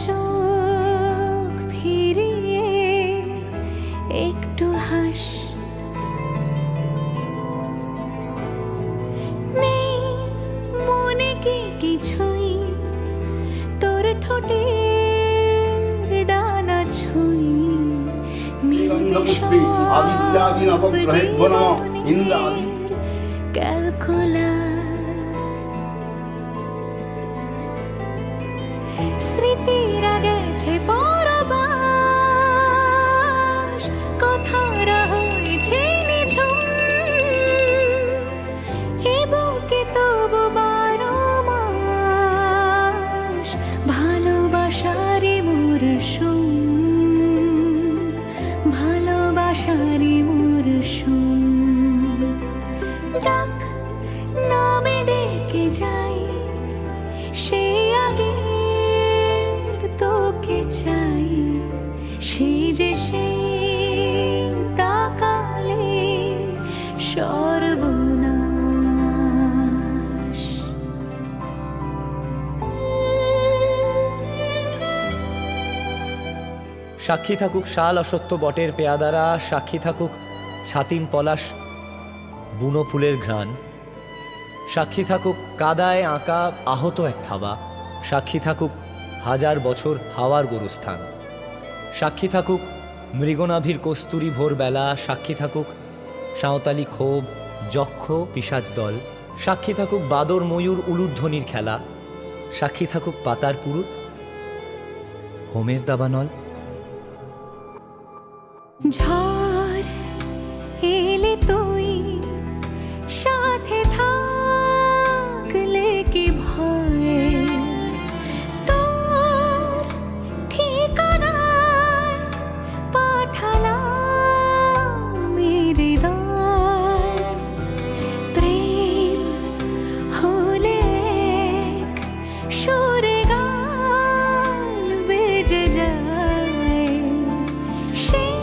চোখ ফিরিয়ে একটু হাস, নেই মনে কি কিছুই তোর ঠোঁটের ডানা ছুঁই ক্যালকুলাস স্মৃতিরা গেছে পরবাস, কথারা হয়েছে নিঝুম, এ বুকে তবু 12 মাস ভালোবাসারই মরশুম, ভালোবাসারই মরশুম। ডাক নামে ডেকে যাই সে আগে তোকে চাই, সে যে সেই তাকালে সর্বনাশ। সাক্ষী থাকুক শাল অসত্য বটের পেয়াদারা, সাক্ষী থাকুক ছাতিম পলাশ বুনো ফুলের ঘ্রাণ, সাক্ষী থাকুক কাদায় আঁকা আহত এক থাবা, সাক্ষী থাকুক হাজার বছর হাওয়ার গোরস্থান, সাক্ষী থাকুক মৃগনাভির কস্তুরী ভোরবেলা, সাক্ষী থাকুক সাঁওতালি ক্ষোভ যক্ষ পিশাচ দল, সাক্ষী থাকুক বাদর ময়ূর উলুধ্বনির খেলা, সাক্ষী থাকুক পাতার পুরুত হোমের দাবানল। ঝড় এলে তুই সাথে থাকলে কি ভয়, তোর ঠিকানায় পাঠালাম হৃদয়, প্রেম হলে এক সুরে গান বেজে যায়, সেই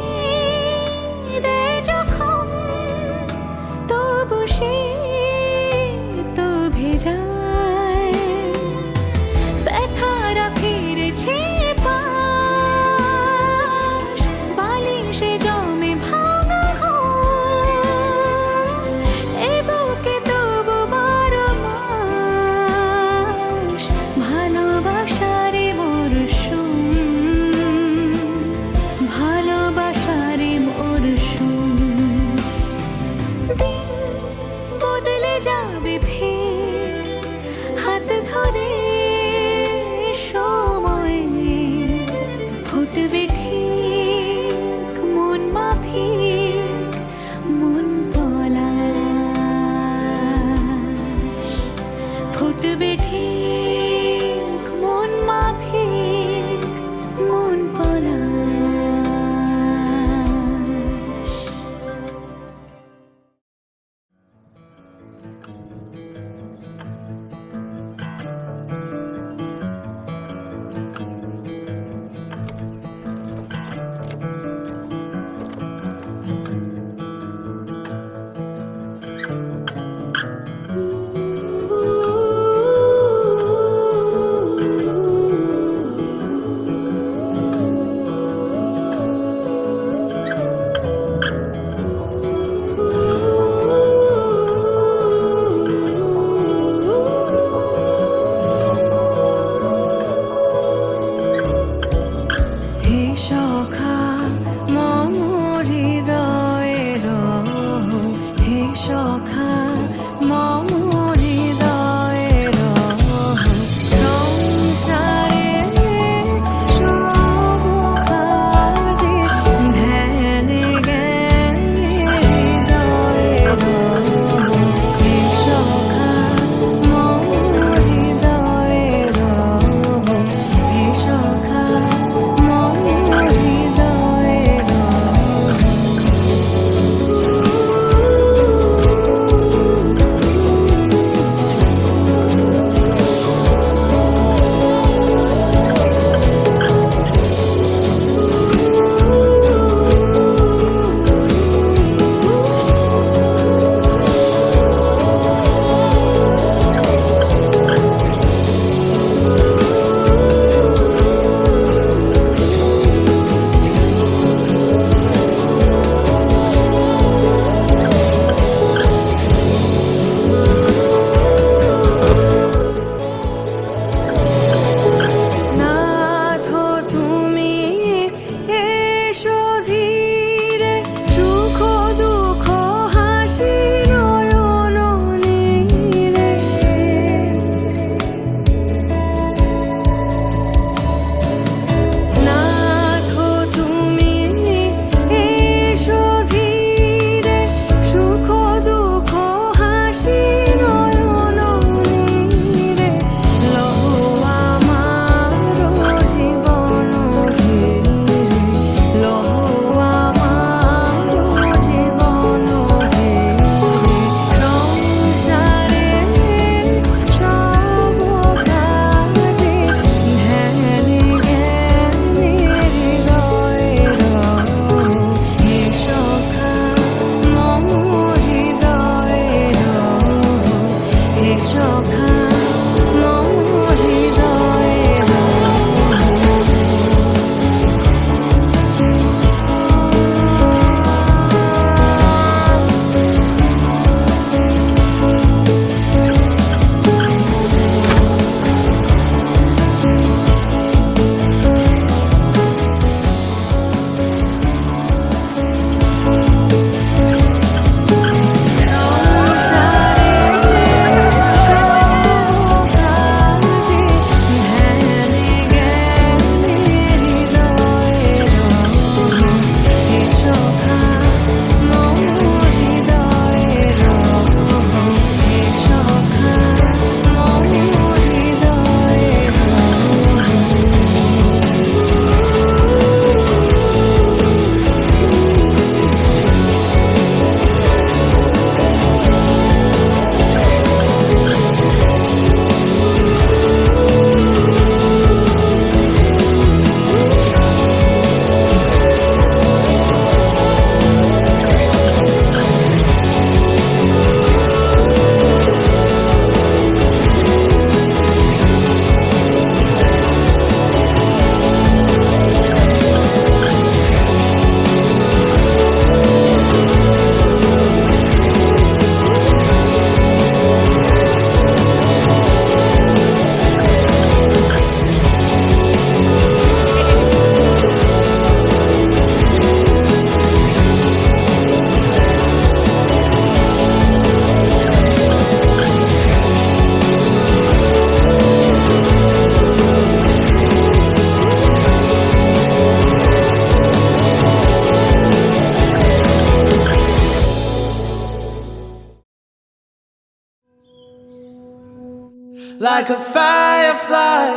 like a firefly,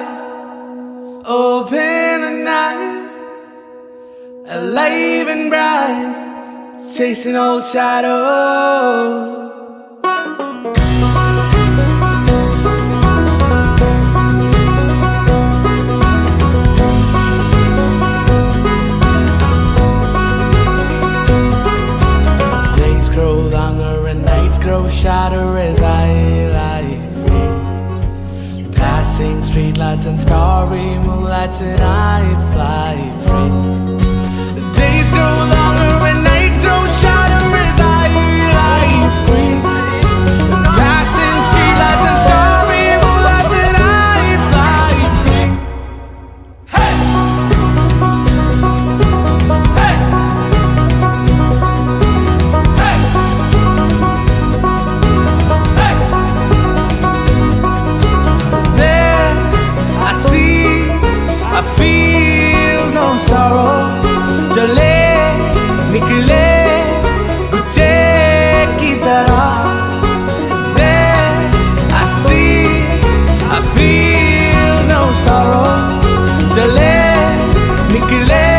open the night, alive and bright, chasing old shadows. Grow shorter as I lie free, passing streetlights and starry moonlights, and I fly free. The days grow longer and nights grow shorter as I lie free, passing streetlights and starry moonlights, and I fly free. Hey! Hey! I feel no sorrow. चले निकले गुच्छे की तरह. There I see, I feel no sorrow. चले निकले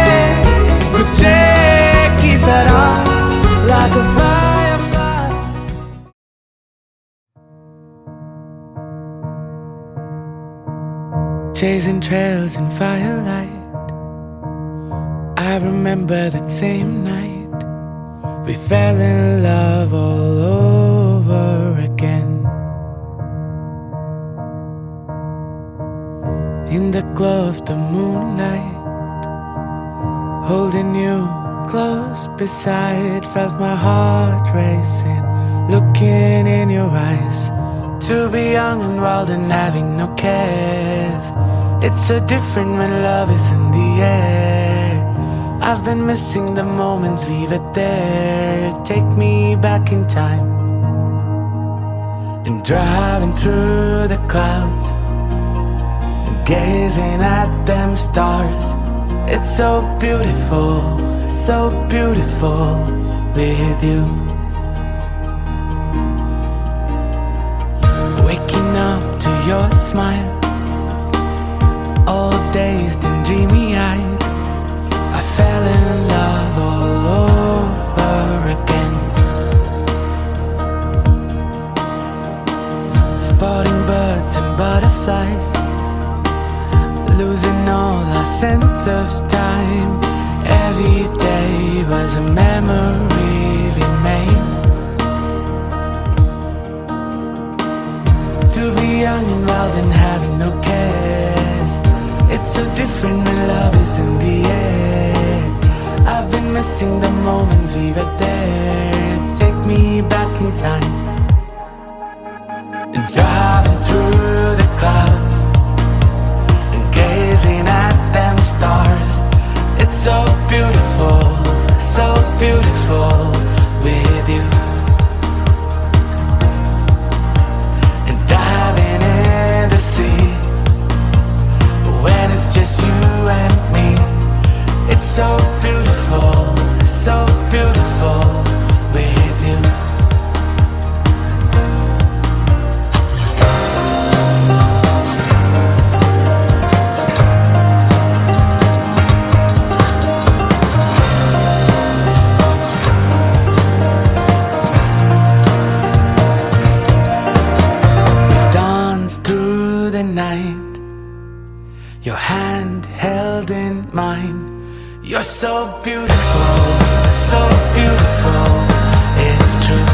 गुच्छे की तरह, like a firefly. Chasing trails in firelight, I remember that same night we fell in love all over again. In the glow of the moonlight, holding you close beside, felt my heart racing, looking in your eyes. To be young and wild and having no cares, it's so different when love is in the air. I've been missing the moments we were there. Take me back in time, and driving through the clouds and gazing at them stars. It's so beautiful with you. Waking up to your smile, all dazed and dreamy-eyed, I fell in love all over again. Spotting birds and butterflies, losing all our sense of time. Every day was a memory we made. To be young and wild and having no cares, it's so different when love is in the air. I've been missing the moments we were there. Take me back in time, and driving through the clouds and gazing at them stars. It's so beautiful with you. See, when it's just you and me, it's so beautiful with you. Dance through the night, your hand held in mine. You're so beautiful, it's true.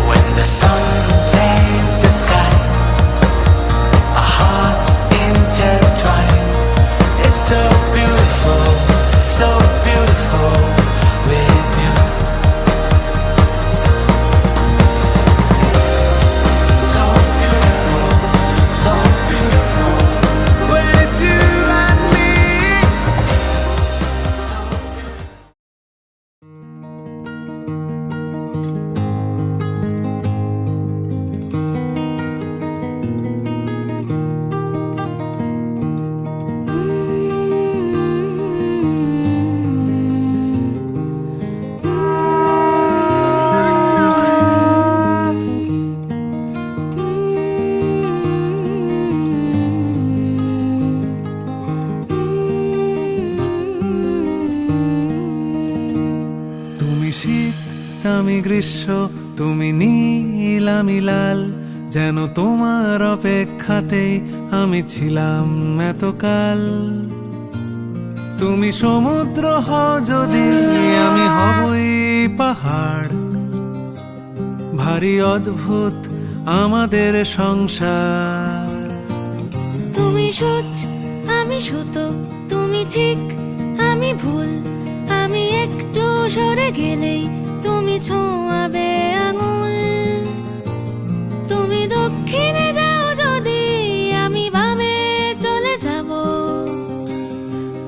When the sun paints the sky, our hearts intertwined. It's so beautiful with you. When it's you and me. আমি গ্রীষ্ম, তুমি নীল আমি লাল, যেন তোমার অপেক্ষাতেই আমি ছিলাম এতকাল। তুমি সমুদ্র হও যদি, আমি হবই পাহাড়। ভারী অদ্ভুত আমাদের সংসার। তুমি সুচ আমি সুতো, তুমি ঠিক আমি ভুল, আমি একটু সরে গেলেই তুমি ছোঁয়াবে আঙুল। তুমি দক্ষিণে যাও যদি, আমি বামে চলে যাব।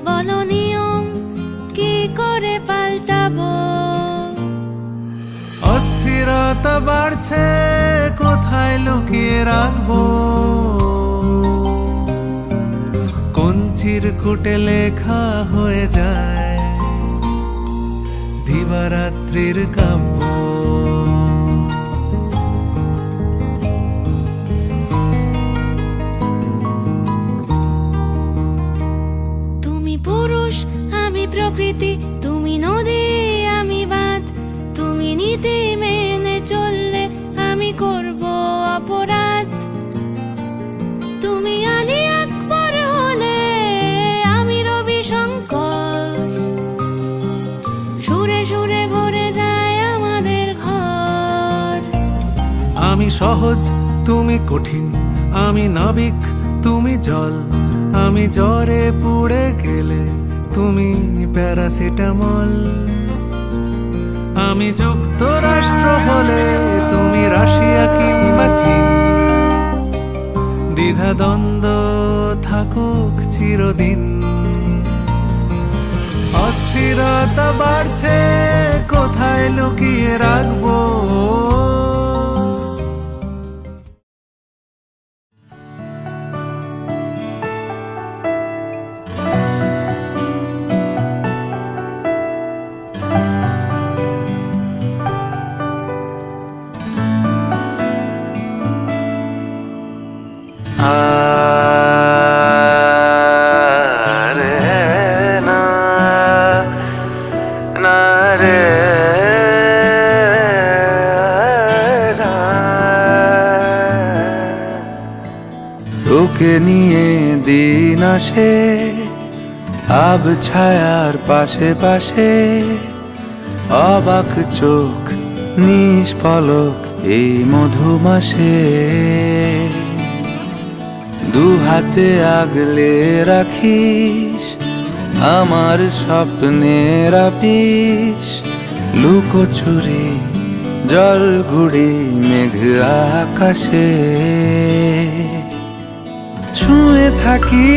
বলো নিয়ম কি করে পাল্টাবো। অস্থিরতা বাড়ছে, কোথায় লুকিয়ে রাখবো? কোন চিরকুটে লেখা হয়ে যায় দিবারাত্রির কাব্য। তুমি পুরুষ আমি প্রকৃতি, তুমি নদী আমি বাঁধ। তুমি নীতি মেনে চললে আমি করব অপরাধ। তুমি আলী আকবর হলে আমি রবি শঙ্কর। সুরে সুরে ভরে যায় আমাদের ঘর। আমি সহজ তুমি কঠিন, আমি নাবিক তুমি জল। আমি জ্বরে পুড়ে গেলে তুমি প্যারাসিটামল। আমি যুক্তরাষ্ট্র হলে তুমি রাশিয়া কিংবা চীন। দ্বিধা দ্বন্দ্ব থাকুক চিরদিন। অস্থিরতা বাড়ছে, কোথায় লুকিয়ে রাখবো? তোকে নিয়ে দিন আসে আব ছায়ার পাশে পাশে। অবাক চোখ নিষ্পলক এই মধুমাসে। দু হাতে আগলে রাখিস আমার স্বপ্নের আপিস। লুকোচুরি জল ঘুড়ি মেঘ আকাশে। ছুঁয়ে থাকি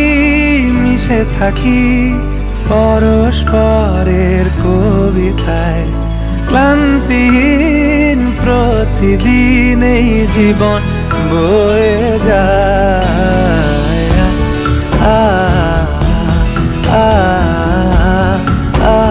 মিশে থাকি পরস্পরের কবিতায়। ক্লান্তিহীন প্রতিদিন এই জীবন বয়ে যায়। আ আ আ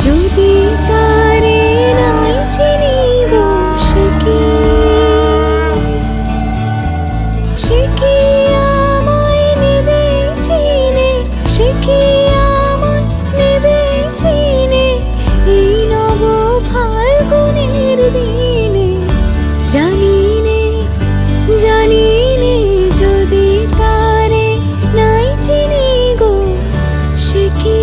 যদি তারে নাই চিনি গো, সে কি আমায় নেবে চিনে। সে কি আমায় নেবে চিনে এই নব ফাল্গুনের দিনে। জানিনে জানিনে যদি তারে নাই চিনি গো, সে কি।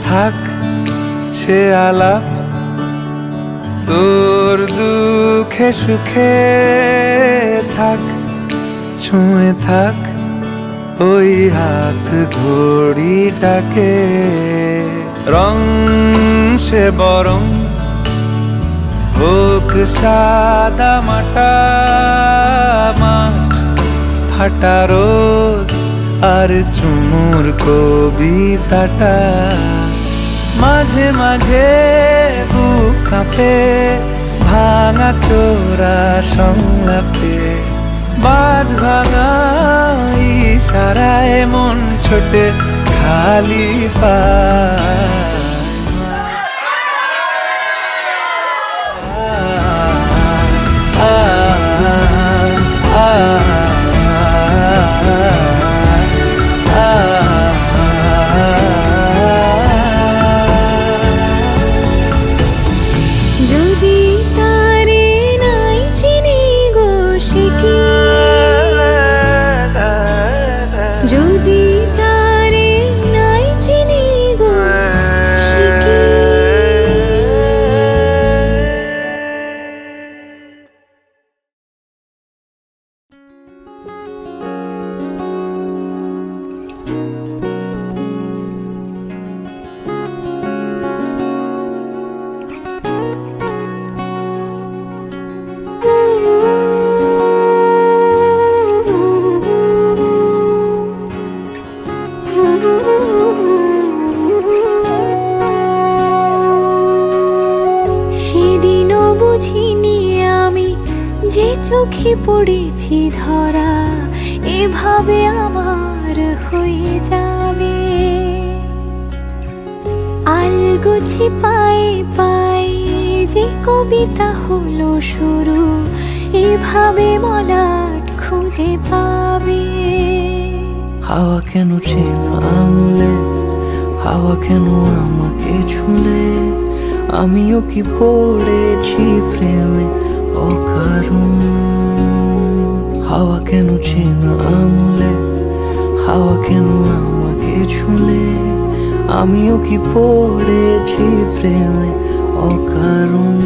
থাক সে আলাপ তোর দুঃখে সুখে। থাক ছুঁয়ে থাক ওই হাত ঘড়িটাকে। রং সে বরং হোক সাদা মাটা মাঠ। ভাটা রোদ আর চুমুর কবিতাটা, মাঝে মাঝে বুক কাঁপে ভাঙা চোরা সংলাপে, বাঁধ ভাঙা ইশারায় মন ছোটে খালি পায়। যদি তারে নাই চিনি গো সে কি, যদি তারে নাই চিনি গো সে কি। সেদিনও বুঝিনি আমি যে চোখে পড়েছি ধরা, এভাবে আমার হয়ে যাবে। আলগোছে পায়ে পায়ে যে কবিতা হলো শুরু, এভাবে মলাট খুঁজে পাবে। হাওয়া কেন চেনা আঙুলে, হাওয়া কেন আমাকে ছুলে, আমিও কি পড়েছি প্রেমে অকারণ। হাওয়া কেন চেনা আঙুলে, হাওয়া কেন আমাকে ছুলে, আমিও কি পড়েছি প্রেমে অকারণ।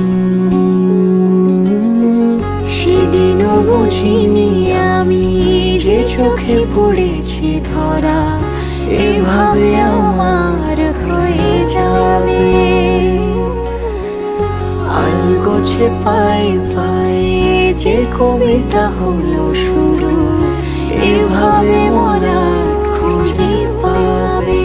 সেদিনও বুঝিনি আমি যে চোখে পড়েছি ধরা, এভাবে আমার হয়ে যাবে। আলগোছে পায়ে পায়ে যে কবিতা হলো শুরু, এভাবে মরা খুঁজে পাবে।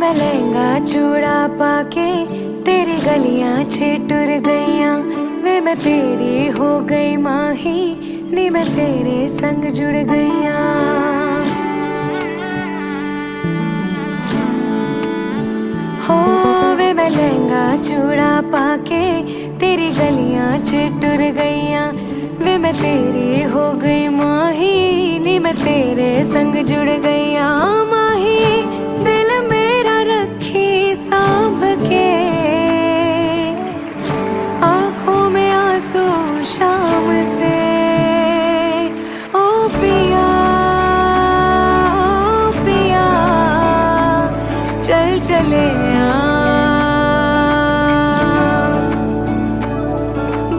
मैं लहंगा चूड़ा पाके तेरी गलियां छिटुर गईयां, वे मैं तेरी हो गई माही नी मैं तेरे संग जुड़ गईयां। हो वे मैं लहंगा चूड़ा पाके तेरी गलियां छिटुर गईयां, वे मैं तेरी हो गई माही नी मैं तेरे संग जुड़ गईयां। माही दिल मेरा रखी सांभ के, आंखों में आंसू शाम से। ओ पिया पिया चल चले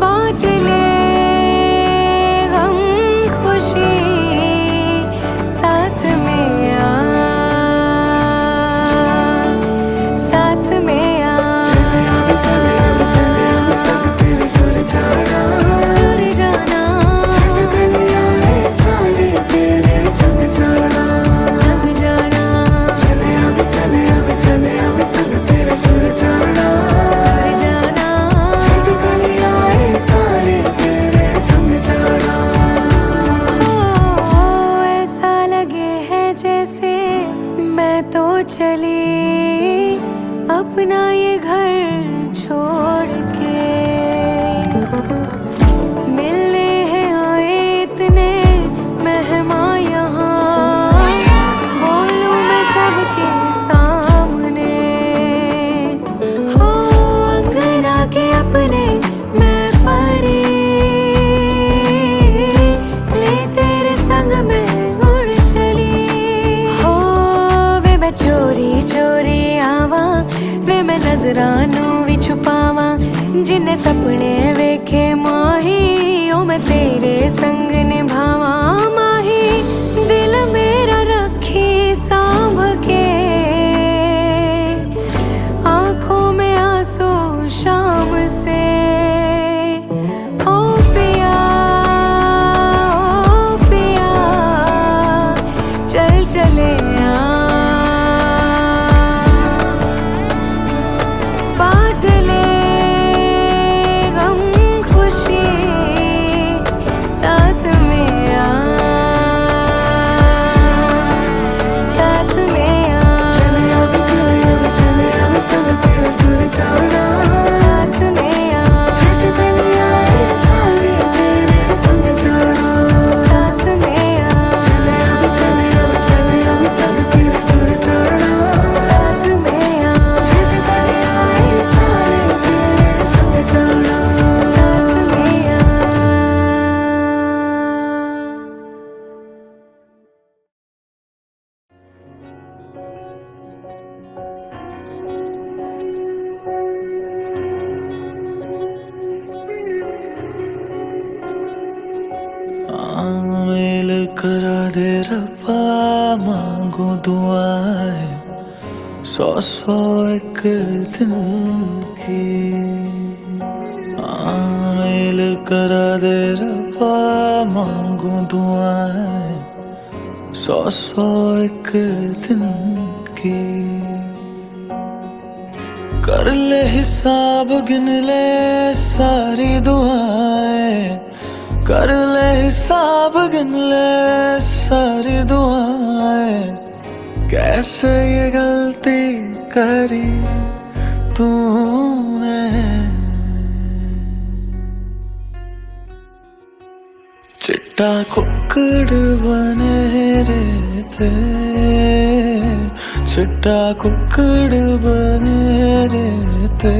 बात ले गम खुशी साथ में साथ में दूर जाना संग जाना ऐसा लगे है जैसे मैं तो चली अपना ये घर छोड़ के। मिलने हैं आए इतने मेहमान यहाँ, बोलूं मैं के माही, ओ मैं तेरे संग निभावा माही, दिल मेरा रखी सांभ के, आंखों में आंसू शाम से। ओ पिया चल चले बांट ले गम खुशी साथ में आ, साथ में आ, साथ में आ, साथ में आ, साथ में आ, साथ में आ। मेल करा दे रब्बा, मांगो दुआएं 100 एक दिन की। मेल करा दे रब्बा, मांगो दुआएं 100 एक दिन की। कर ले हिसाब, गिन ले सारी दुआएं, कर ले हिसाब, गिन ले सारी दुआएं। कैसे ये गलती करी तूने, चिट्टा कुक्कड़ बने रहते, चिट्टा कुक्कड़ बने रहते।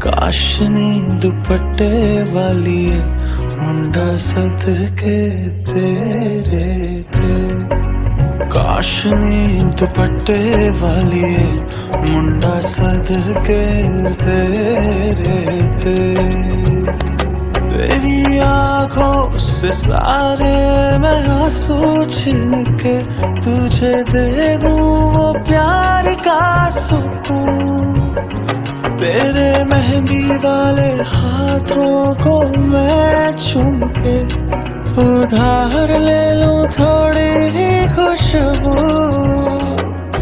काशनी दुपट्टे वाली मुंडा सदके तेरे थे, काशनी दुपट्टे वाली मुंडा सदके तेरे थे। तेरी आंखों से सारे मैं आंसू छीन के तुझे दे दूं वो प्यार का सुकून। तेरे मेहंदी वाले हाथों को मैं चूम के उधार ले लूं थोड़ी ही खुशबू।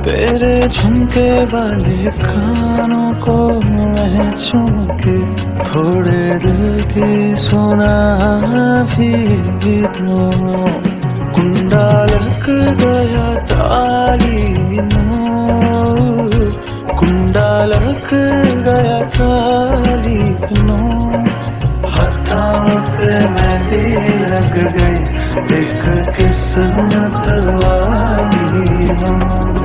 तेरे झुमके वाले कानों को मैं चूम के थोड़े दिल की सुना भी दूं। कुंडा लग गया ताली नो, कुंडा लग गया ताली नो। हाथों पे मेहंदी लग गई एक किस्मत वाली नो।